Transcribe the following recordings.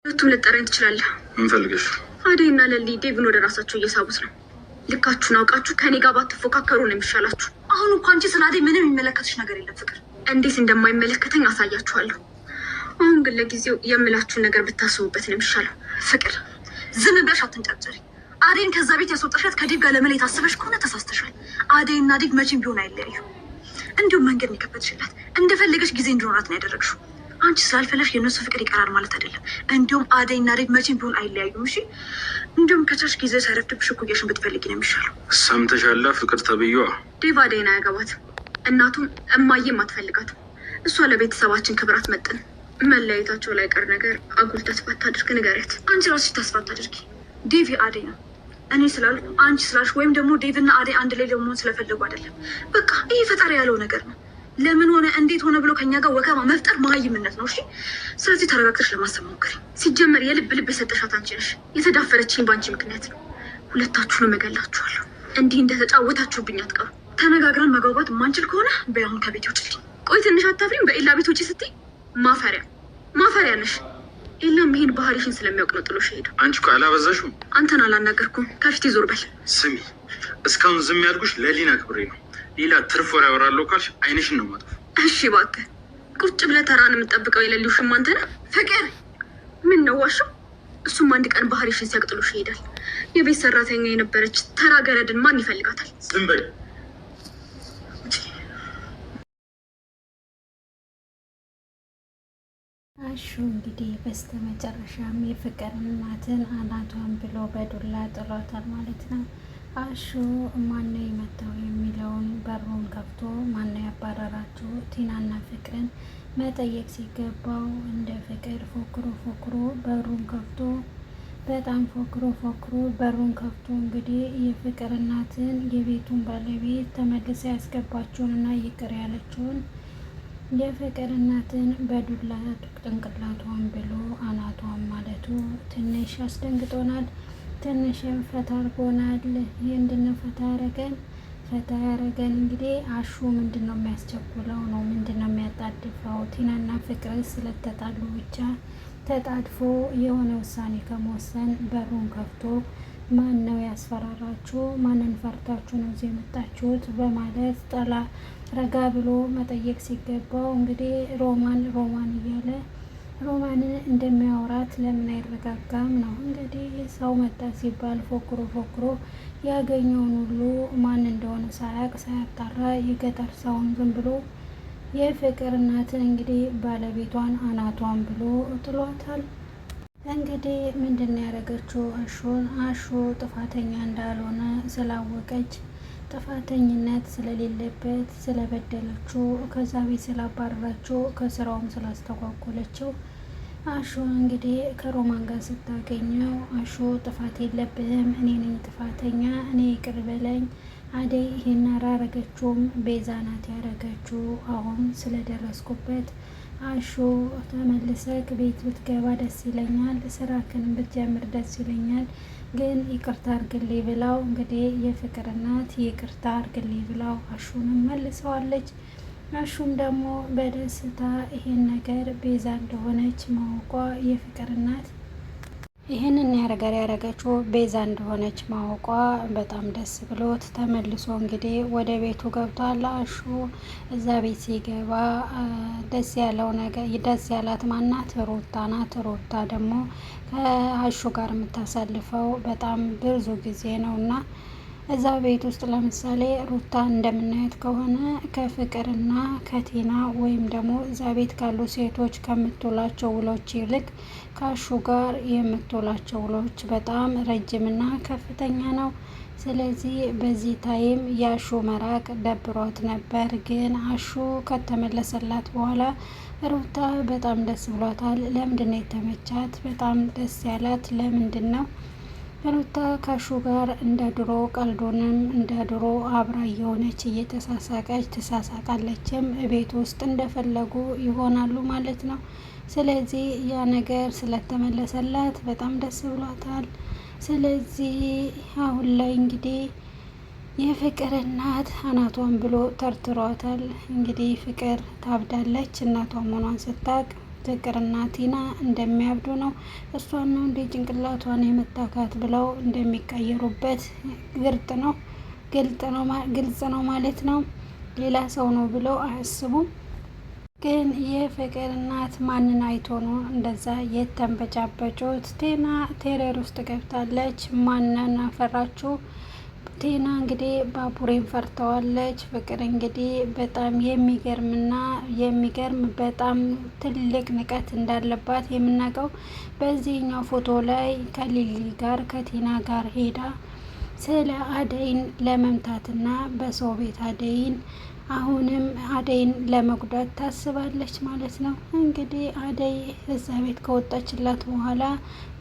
ሁለቱም ልጠራኝ ትችላለህ። ምን ፈልገሽ? አደይና ለሊ ዴቭን ወደ ራሳቸው እየሳቡት ነው። ልካችሁን አውቃችሁ ከኔ ጋር ባትፎካከሩ ነው የሚሻላችሁ። አሁን እኮ አንቺ ስለ አደይ ምንም የሚመለከትሽ ነገር የለም ፍቅር። እንዴት እንደማይመለከተኝ አሳያችኋለሁ። አሁን ግን ለጊዜው የምላችሁን ነገር ብታስቡበት ነው የሚሻለው። ፍቅር ዝም ብለሽ አትንጨርጨሪ። አደይን ከዛ ቤት ያስወጣሻት ከዴቭ ጋር ለመለየት አስበሽ ከሆነ ተሳስተሻል። አደይና ዴቭ መቼም ቢሆን አይለያዩ። እንዲሁም መንገድ ነው የከፈትሽላት። እንደፈለገሽ ጊዜ እንዲኖራት ነው ያደረግሽው። አንቺ ስላልፈለሽ የእነሱ ፍቅር ይቀራል ማለት አይደለም። እንዲሁም አደይና ዴቭ መቼም ቢሆን አይለያዩም። እሺ እንዲሁም ከቻልሽ ጊዜ ሳይረፍድብሽ እኩያሽን ብትፈልጊ ነው የሚሻለው። ሰምተሻላ? ፍቅር ተብዬዋ ዴቭ አደይን አያገባትም። እናቱም እማዬም አትፈልጋትም። እሷ ለቤተሰባችን ክብር አትመጥንም። መለያየታቸው ላይ ቀር ነገር አጉል ተስፋ አታድርግ፣ ንገሪያት። አንቺ ራስሽ ተስፋ አታድርጊ። ዴቭ አደይ ነው። እኔ ስላልኩ አንቺ ስላልሽ ወይም ደግሞ ዴቭና አደይ አንድ ላይ ለመሆን ስለፈለጉ አይደለም። በቃ ይህ ፈጣሪ ያለው ነገር ነው። ለምን ሆነ እንዴት ሆነ ብሎ ከኛ ጋር ወከማ መፍጠር መሀይምነት ነው። እሺ ስለዚህ ተረጋግተሽ ለማሰብ ሞክሪ። ሲጀመር የልብ ልብ የሰጠሻት አንቺ ነሽ። የተዳፈረችኝ በአንቺ ምክንያት ነው። ሁለታችሁንም እገላችኋለሁ። እንዲህ እንደተጫወታችሁብኝ አትቀሩ። ተነጋግረን መግባባት የማንችል ከሆነ በአሁን ከቤት ውጭልኝ። ቆይ ትንሽ አታፍሪም? በኤላ ቤት ውጭ ስትይ ማፈሪያ ነሽ። ኤላም ይሄን ባህሪሽን ስለሚያውቅ ነው ጥሎሽ ሄዱ። አንቺ እኮ አላበዛሽም? አንተን አላናገርኩም። ከፊት ዞር በል። ስሚ፣ እስካሁን ዝም ያልኩሽ ለሊና ክብሬ ነው። ሌላ ትርፍ ወሬ ያወራለሁ ካልሽ አይንሽን ነው ማጥፋ። እሺ እባክህ ቁጭ ብለህ ተራን የምጠብቀው የሌሉሽም አንተ ነህ። ፍቅር ምን ነው ዋሽው? እሱም አንድ ቀን ባህሪሽን ሲያቅጥሎሽ ይሄዳል። የቤት ሰራተኛ የነበረች ተራ ገረድን ማን ይፈልጋታል? ዝም በይ። አሹ እንግዲህ በስተመጨረሻም የፍቅር እናትን አናቷን ብሎ በዱላ ጥሏታል ማለት ነው። አሹ ማነው የመታው የሚለውን በሩን ከፍቶ ማነው ያባረራችሁ ቲናና ፍቅርን መጠየቅ ሲገባው እንደ ፍቅር ፎክሮ በሩን ከፍቶ በጣም ፎክሮ በሩን ከፍቶ እንግዲህ የፍቅር እናትን የቤቱን ባለቤት ተመልሳ ያስገባችውንና ይቅር ያለችውን የፍቅር እናትን በዱላ ጭንቅላቷን ብሎ አናቷን ማለቱ ትንሽ አስደንግጦናል። ትንሽም ፈታ አድርጎናል። ምንድነው ፈታ ያረገን እንግዲህ አሹ ምንድነው የሚያስቸኩለው ነው? ምንድነው የሚያጣድፈው? ቲናና ፍቅር ስለተጣሉ ብቻ ተጣድፎ የሆነ ውሳኔ ከመወሰን በሩን ከፍቶ ማን ነው ያስፈራራችሁ? ማንን ፈርታችሁ ነው እዚህ የመጣችሁት? በማለት ጠላ ረጋ ብሎ መጠየቅ ሲገባው እንግዲህ ሮማን እያለ ሮማንን እንደሚያወራት ለምን አይረጋጋም ነው እንግዲህ። ሰው መጣ ሲባል ፎክሮ ያገኘውን ሁሉ ማን እንደሆነ ሳያጣራ የገጠር ሰውን ዝም ብሎ የፍቅር እናትን እንግዲህ ባለቤቷን አናቷን ብሎ ጥሏታል። እንግዲህ ምንድን ነው ያደረገችው? አሹ ጥፋተኛ እንዳልሆነ ስላወቀች ጥፋተኝነት ስለሌለበት ስለበደለችው ከዛ ቤት ስላባረረችው ከስራውም ስላስተጓጎለችው አሹ እንግዲህ ከሮማን ጋር ስታገኘው አሹ ጥፋት የለብህም፣ እኔ ነኝ ጥፋተኛ፣ እኔ ይቅር በለኝ፣ አደይ ይሄን አላረገችውም፣ ቤዛ ናት ያረገችው፣ አሁን ስለደረስኩበት አሹ ተመልሰክ ቤት ብትገባ ደስ ይለኛል፣ ስራክንም ብትጀምር ደስ ይለኛል፣ ግን ይቅርታ አርግልኝ ብላው እንግዲህ የፍቅር እናት ይቅርታ አርግልኝ ብላው አሹንም መልሰዋለች። አሹም ደግሞ በደስታ ይሄን ነገር ቤዛ እንደሆነች ማወቋ የፍቅር እናት ይህንን ያረገችው ቤዛ እንደሆነች ማወቋ በጣም ደስ ብሎት ተመልሶ እንግዲህ ወደ ቤቱ ገብቷል። አሹ እዛ ቤት ሲገባ ደስ ያላት ማናት? ሩታ ናት። ሩታ ደግሞ ከአሹ ጋር የምታሳልፈው በጣም ብዙ ጊዜ ነው እና እዛ ቤት ውስጥ ለምሳሌ ሩታ እንደምናየት ከሆነ ከፍቅርና ከቲና ወይም ደግሞ እዛ ቤት ካሉ ሴቶች ከምትውላቸው ውሎች ይልቅ ከአሹ ጋር የምትውላቸው ውሎች በጣም ረጅምና ከፍተኛ ነው። ስለዚህ በዚህ ታይም የአሹ መራቅ ደብሯት ነበር። ግን አሹ ከተመለሰላት በኋላ ሩታ በጣም ደስ ብሏታል። ለምንድን ነው የተመቻት? በጣም ደስ ያላት ለምንድን ነው? ሩታ ከአሹ ጋር እንደ ድሮ ቀልዶንም እንደ ድሮ አብራ የሆነች እየተሳሳቀች ትሳሳቃለችም። ቤት ውስጥ እንደፈለጉ ይሆናሉ ማለት ነው። ስለዚህ ያ ነገር ስለተመለሰላት በጣም ደስ ብሏታል። ስለዚህ አሁን ላይ እንግዲህ የፍቅር እናት አናቷን ብሎ ተርትሯታል። እንግዲህ ፍቅር ታብዳለች። እናቷ መሆኗን ስታቅ ፍቅርና ቲና እንደሚያብዱ ነው። እሷን ነው እንደ ጭንቅላቷን የመታካት ብለው እንደሚቀየሩበት ግልጽ ነው ማለት ነው። ሌላ ሰው ነው ብለው አያስቡም። ግን የፍቅር እናት ማንን አይቶ ነው እንደዛ የተንበጫበጩት? ቴና ቴረር ውስጥ ገብታለች። ማንን አፈራችሁ? ቴና እንግዲህ ባቡሬን ፈርተዋለች። ፍቅር እንግዲህ በጣም የሚገርም በጣም ትልቅ ንቀት እንዳለባት የምናውቀው በዚህኛው ፎቶ ላይ ከሊሊ ጋር ከቴና ጋር ሄዳ ስለ አደይን ለመምታትና በሰው ቤት አሁንም አደይን ለመጉዳት ታስባለች ማለት ነው። እንግዲህ አደይ እዛ ቤት ከወጣችላት በኋላ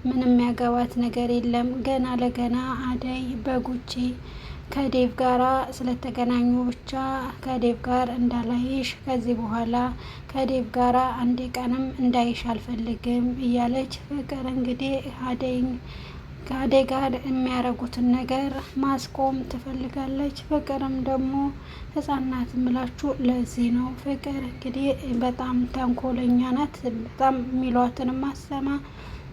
ምንም ያገባት ነገር የለም። ገና ለገና አደይ በጉቼ ከዴቭ ጋራ ስለተገናኙ ብቻ ከዴቭ ጋር እንዳላይሽ፣ ከዚህ በኋላ ከዴቭ ጋራ አንድ ቀንም እንዳይሽ አልፈልግም እያለች ፍቅር እንግዲህ ከአደይ ጋር የሚያደርጉትን ነገር ማስቆም ትፈልጋለች። ፍቅርም ደግሞ ህጻናት ምላችሁ ለዚህ ነው። ፍቅር እንግዲህ በጣም ተንኮለኛ ናት። በጣም የሚሏትን ማሰማ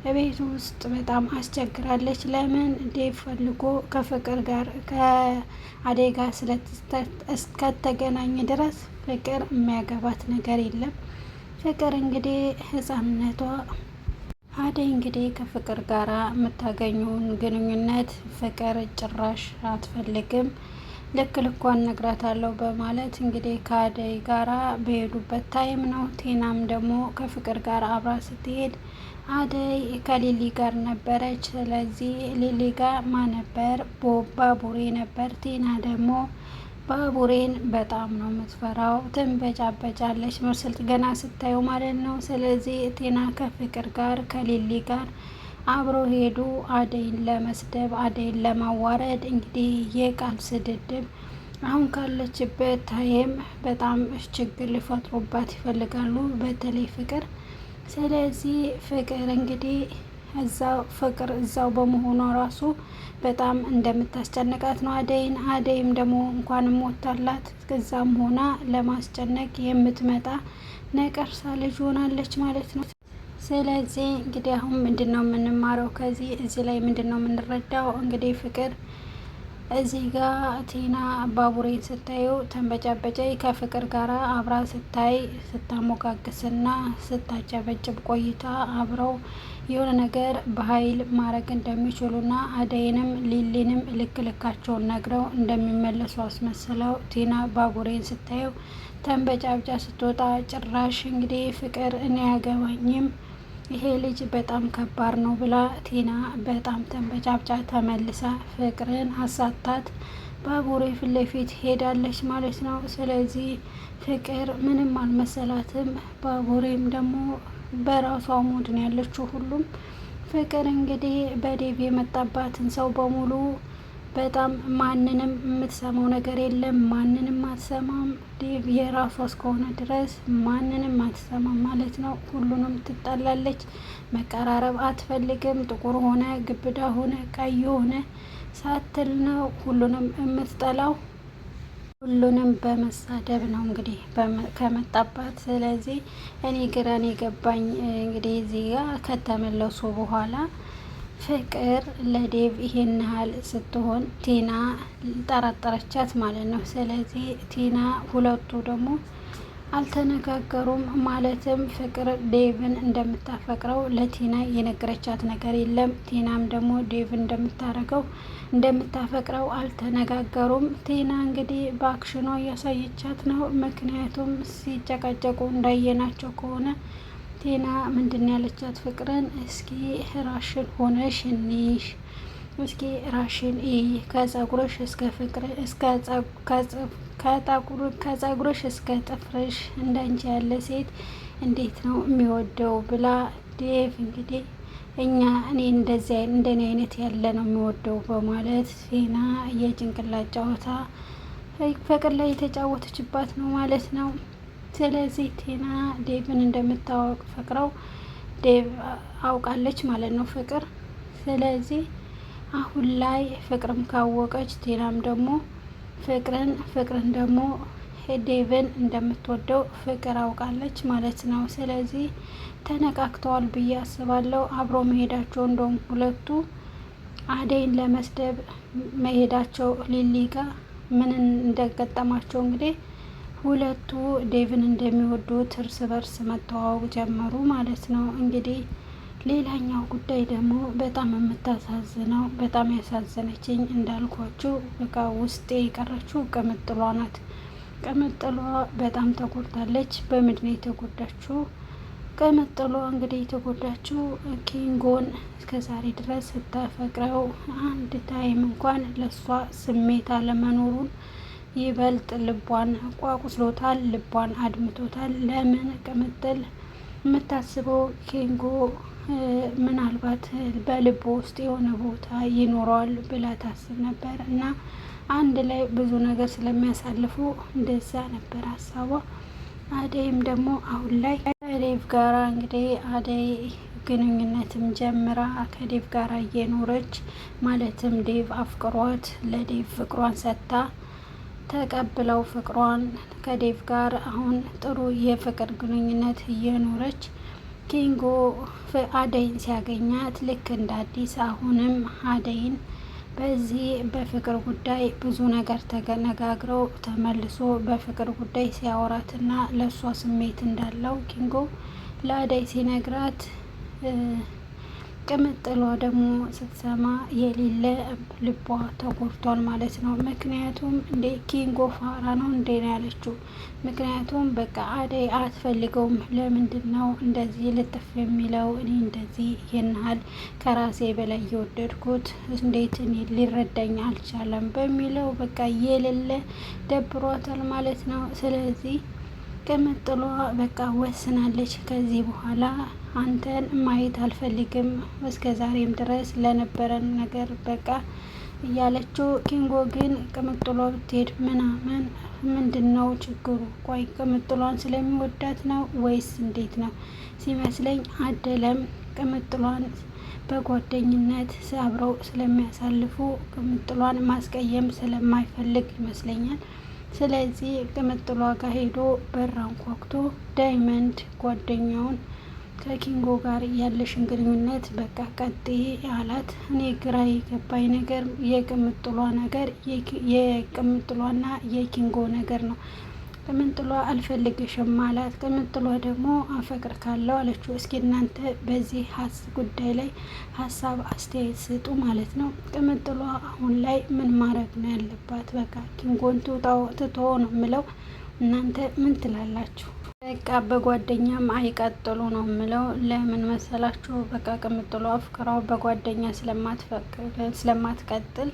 በቤት ውስጥ በጣም አስቸግራለች። ለምን ዴቭ ፈልጎ ከፍቅር ጋር ከአደይ ጋር እስከተገናኘ ድረስ ፍቅር የሚያገባት ነገር የለም። ፍቅር እንግዲህ ህጻንነቷ አደይ እንግዲህ ከፍቅር ጋር የምታገኘውን ግንኙነት ፍቅር ጭራሽ አትፈልግም። ልኳን ነግራታለሁ በማለት እንግዲህ ከአደይ ጋራ በሄዱበት ታይም ነው። ቴናም ደግሞ ከፍቅር ጋር አብራ ስትሄድ አደይ ከሊሊ ጋር ነበረች። ስለዚህ ሊሊ ጋር ነበር? ባቡሬ ነበር። ቴና ደግሞ ባቡሬን በጣም ነው የምትፈራው። ትንበጫበጫለች መስልት ገና ስታየው ማለት ነው። ስለዚህ ቴና ከፍቅር ጋር ከሊሊ ጋር አብሮ ሄዱ አደይን ለመስደብ፣ አደይን ለማዋረድ። እንግዲህ የቃል ስድድብ አሁን ካለችበት ታይም በጣም ችግር ሊፈጥሩባት ይፈልጋሉ፣ በተለይ ፍቅር። ስለዚህ ፍቅር እንግዲህ እዛው በመሆኗ ራሱ በጣም እንደምታስጨንቃት ነው አደይም ደግሞ እንኳንም ወታላት እዛም ሆና ለማስጨነቅ የምትመጣ ነቀርሳ ልጅ ሆናለች ማለት ነው። ስለዚህ እንግዲህ አሁን ምንድን ነው የምንማረው እዚህ ላይ ምንድን ነው የምንረዳው? እንግዲህ ፍቅር እዚህ ጋር ቴና ባቡሬን ስታዩ ተንበጫበጨይ ከፍቅር ጋር አብራ ስታሞጋግስና ስታጨበጭብ ቆይታ አብረው የሆነ ነገር በኃይል ማድረግ እንደሚችሉና አደይንም ሊሊንም ልካቸውን ነግረው እንደሚመለሱ አስመስለው ቴና ባቡሬን ስታየው ተንበጫብጫ ስትወጣ ጭራሽ እንግዲህ ፍቅር እኔ አያገባኝም ይሄ ልጅ በጣም ከባድ ነው ብላ ቴና በጣም ተንበጫብጫ ተመልሳ ፍቅርን አሳታት ባቡሬ ፊት ለፊት ሄዳለች ማለት ነው። ስለዚህ ፍቅር ምንም አልመሰላትም። ባቡሬም ደግሞ በራሷ ሙድ ነው ያለችው። ሁሉም ፍቅር እንግዲህ በዴቭ የመጣባትን ሰው በሙሉ በጣም ማንንም የምትሰማው ነገር የለም። ማንንም አትሰማም። ዴቭ የራሷ እስከሆነ ድረስ ማንንም አትሰማም ማለት ነው። ሁሉንም ትጣላለች። መቀራረብ አትፈልግም። ጥቁር ሆነ ግብዳ ሆነ ቀይ ሆነ ሳትል ነው ሁሉንም የምትጠላው። ሁሉንም በመሳደብ ነው እንግዲህ ከመጣባት። ስለዚህ እኔ ግራን የገባኝ እንግዲህ እዚህ ጋር ከተመለሱ በኋላ ፍቅር ለዴቭ ይሄን ያህል ስትሆን ቲና ጠረጠረቻት ማለት ነው። ስለዚህ ቲና ሁለቱ ደግሞ አልተነጋገሩም። ማለትም ፍቅር ዴቭን እንደምታፈቅረው ለቲና የነገረቻት ነገር የለም። ቲናም ደግሞ ዴቭ እንደምታፈቅረው አልተነጋገሩም። ቲና እንግዲህ በአክሽኗ እያሳየቻት ነው። ምክንያቱም ሲጨቃጨቁ እንዳየናቸው ከሆነ ቲና ምንድን ያለቻት ፍቅርን እስኪ ራሽን ሆነሽ እንይሽ፣ እስኪ ራሽን ከጸጉርሽ ከጸጉርሽ እስከ ጥፍርሽ እንዳንቺ ያለ ሴት እንዴት ነው የሚወደው ብላ ዴቭ እንግዲህ እኔ እንደኔ አይነት ያለ ነው የሚወደው በማለት ቲና የጭንቅላት ጨዋታ ፍቅር ላይ የተጫወተችባት ነው ማለት ነው። ስለዚህ ቲና ዴቭን እንደምታወቅ ፈቅረው ዴቭ አውቃለች ማለት ነው ፍቅር። ስለዚህ አሁን ላይ ፍቅርም ካወቀች ቲናም ደግሞ ፍቅርን ደግሞ ዴቭን እንደምትወደው ፍቅር አውቃለች ማለት ነው። ስለዚህ ተነቃቅተዋል ብዬ አስባለሁ። አብሮ መሄዳቸው እንደውም ሁለቱ አደይን ለመስደብ መሄዳቸው ሊሊ ጋር ምን እንደገጠማቸው እንግዲህ ሁለቱ ዴቭን እንደሚወዱት እርስ በርስ መተዋወቅ ጀመሩ ማለት ነው። እንግዲህ ሌላኛው ጉዳይ ደግሞ በጣም የምታሳዝነው በጣም ያሳዘነችኝ እንዳልኳችሁ በቃ ውስጤ የቀረችው ቅምጥሏ ናት። ቅምጥሏ በጣም ተጎድታለች። በምንድን ነው የተጎዳችው? ቅምጥሏ እንግዲህ የተጎዳችው ኪንጎን እስከዛሬ ድረስ ስታፈቅረው አንድ ታይም እንኳን ለሷ ስሜት አለመኖሩን ይበልጥ ልቧን ቋቁስሎታል፣ ልቧን አድምቶታል። ለምን ቅምጥል የምታስበው ኪንጎ ምናልባት በልቦ ውስጥ የሆነ ቦታ ይኖረዋል ብላ ታስብ ነበር እና አንድ ላይ ብዙ ነገር ስለሚያሳልፉ እንደዛ ነበር ሀሳቧ። አደይም ደግሞ አሁን ላይ ከዴቭ ጋራ እንግዲህ አደይ ግንኙነትም ጀምራ ከዴቭ ጋራ እየኖረች ማለትም ዴቭ አፍቅሯት ለዴቭ ፍቅሯን ሰጥታ ተቀብለው ፍቅሯን ከዴቭ ጋር አሁን ጥሩ የፍቅር ግንኙነት እየኖረች ኪንጎ አደይን ሲያገኛት ልክ እንደ አዲስ አሁንም አደይን በዚህ በፍቅር ጉዳይ ብዙ ነገር ተነጋግረው ተመልሶ በፍቅር ጉዳይ ሲያወራትና ለእሷ ስሜት እንዳለው ኪንጎ ለአደይ ሲነግራት ቅምጥሏ ደግሞ ስትሰማ የሌለ ልቧ ተጎድቷል ማለት ነው። ምክንያቱም እንደ ኪንጎ ፋራ ነው እንዴ ነው ያለችው። ምክንያቱም በቃ አደይ አትፈልገውም። ለምንድን ነው እንደዚህ ልጥፍ የሚለው? እኔ እንደዚህ ይናሃል ከራሴ በላይ የወደድኩት እንዴት እኔ ሊረዳኝ አልቻለም በሚለው በቃ የሌለ ደብሯታል ማለት ነው። ስለዚህ ቅምጥሏ በቃ ወስናለች። ከዚህ በኋላ አንተን ማየት አልፈልግም፣ እስከ ዛሬም ድረስ ለነበረን ነገር በቃ እያለችው። ኪንጎ ግን ቅምጥሏ ብትሄድ ምናምን ምንድን ነው ችግሩ? ቆይ ቅምጥሏን ስለሚወዳት ነው ወይስ እንዴት ነው? ሲመስለኝ አደለም ቅምጥሏን በጓደኝነት አብረው ስለሚያሳልፉ ቅምጥሏን ማስቀየም ስለማይፈልግ ይመስለኛል። ስለዚህ ቅምጥሏ ጋር ሄዶ በር አንኳኩቶ ዳይመንድ ጓደኛውን ከኪንጎ ጋር ያለሽን ግንኙነት በቃ ቀጥይ አላት። እኔ ግራ የገባኝ ነገር የቅምጥሏ ነገር የቅምጥሏና የኪንጎ ነገር ነው። ቅምጥሏ አልፈልግሽም አላት። ቅምጥሏ ደግሞ አፈቅር ካለው አለችው። እስኪ እናንተ በዚህ ጉዳይ ላይ ሀሳብ አስተያየት ስጡ ማለት ነው። ቅምጥሏ አሁን ላይ ምን ማድረግ ነው ያለባት? በቃ ኪንጎን ትቶ ነው የምለው። እናንተ ምን ትላላችሁ? በቃ በጓደኛም አይቀጥሉ ነው የምለው። ለምን መሰላችሁ? በቃ ቅምጥሏ አፍቅራው በጓደኛ ስለማትቀጥል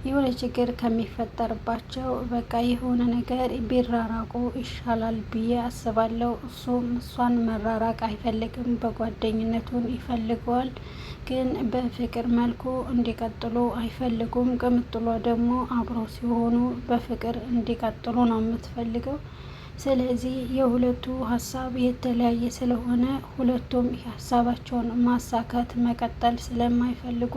የሆነ ችግር ከሚፈጠርባቸው በቃ የሆነ ነገር ቢራራቁ ይሻላል ብዬ አስባለሁ። እሱም እሷን መራራቅ አይፈልግም፣ በጓደኝነቱን ይፈልገዋል፣ ግን በፍቅር መልኩ እንዲቀጥሉ አይፈልጉም። ቅምጥሏ ደግሞ አብረው ሲሆኑ በፍቅር እንዲቀጥሉ ነው የምትፈልገው። ስለዚህ የሁለቱ ሀሳብ የተለያየ ስለሆነ ሁለቱም ሀሳባቸውን ማሳካት መቀጠል ስለማይፈልጉ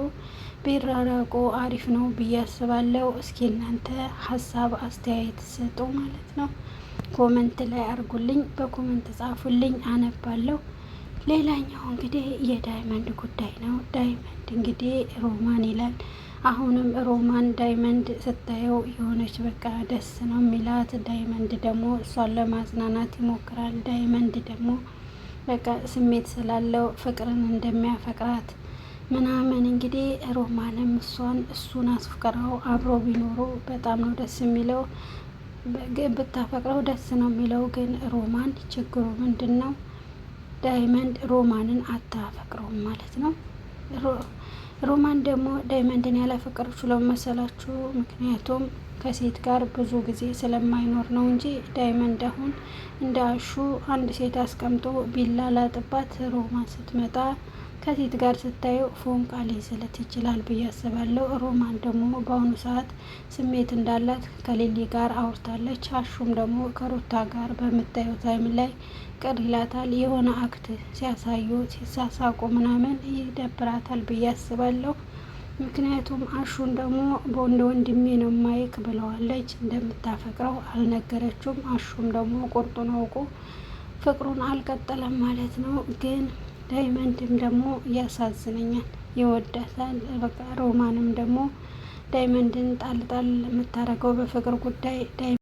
ቢራራቁ አሪፍ ነው ብዬ አስባለሁ። እስኪ እናንተ ሀሳብ አስተያየት ስጡ ማለት ነው። ኮመንት ላይ አርጉልኝ፣ በኮመንት ጻፉልኝ፣ አነባለሁ። ሌላኛው እንግዲህ የዳይመንድ ጉዳይ ነው። ዳይመንድ እንግዲህ ሮማን ይላል። አሁንም ሮማን ዳይመንድ ስታየው የሆነች በቃ ደስ ነው የሚላት። ዳይመንድ ደግሞ እሷን ለማጽናናት ይሞክራል። ዳይመንድ ደግሞ በቃ ስሜት ስላለው ፍቅርን እንደሚያፈቅራት ምናምን እንግዲህ ሮማንም እሱን አስፍቅረው አብሮ ቢኖሩ በጣም ነው ደስ የሚለው። ብታፈቅረው ደስ ነው የሚለው። ግን ሮማን ችግሩ ምንድን ነው? ዳይመንድ ሮማንን አታፈቅረውም ማለት ነው። ሮማን ደግሞ ዳይመንድን ያላፈቀረችው ለመሰላችሁ? ምክንያቱም ከሴት ጋር ብዙ ጊዜ ስለማይኖር ነው እንጂ ዳይመንድ አሁን እንደ አሹ አንድ ሴት አስቀምጦ ቢላላጥባት ሮማን ስትመጣ ከሴት ጋር ስታየው ፎንቃ ሊይዝለት ይችላል ብዬ አስባለሁ። ሮማን ደግሞ በአሁኑ ሰዓት ስሜት እንዳላት ከሊሊ ጋር አውርታለች። አሹም ደግሞ ከሩታ ጋር በምታየው ታይም ላይ ቅር ይላታል። የሆነ አክት ሲያሳዩ ሲሳሳቁ ምናምን ይደብራታል ብዬ አስባለሁ። ምክንያቱም አሹን ደግሞ በወንድ ወንድሜ ነው ማይክ ብለዋለች። እንደምታፈቅረው አልነገረችውም። አሹም ደግሞ ቁርጡን አውቆ ፍቅሩን አልቀጠለም ማለት ነው። ግን ዳይመንድም ደግሞ ያሳዝነኛል፣ ይወዳታል። በቃ ሮማንም ደግሞ ዳይመንድን ጣል ጣል የምታደርገው በፍቅር ጉዳይ